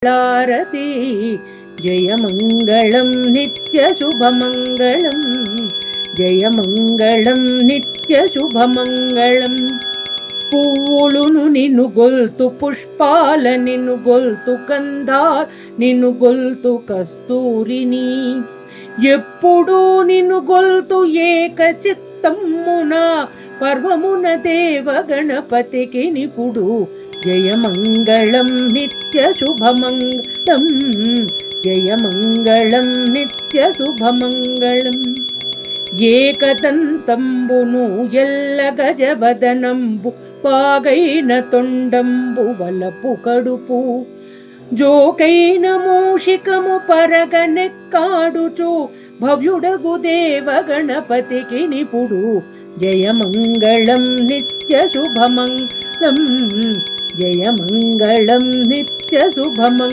ारती जयमङ्गलं नित्यशुभमङ्गलं जयमङ्गलं नित्यशुभमङ्गलं పూలును నిన్ను గొల్తు పుష్పాల నిన్ను గొల్తు గంధార్ నిన్ను గొల్తు కస్తూరిని ఎప్పుడు నిన్ను గొల్తు ఏక చిత్తమున పర్వమున దేవ గణపతికి నిపుడు జయమంగళం నిత్య శుభమంగళం జయమంగళం నిత్య శుభమంగళం ఏకదంతంబును ఎల్ల గజవదనంబు పాగైన తొండంబు వలపు కడుపు జోకైన మూషికము పరగనెక్కాడుచు భవ్యుడగు దేవ గణపతికి నిపుడు జయమంగళం నిత్య శుభమంగళం జయమంగళం నిత్య శుభమంగళం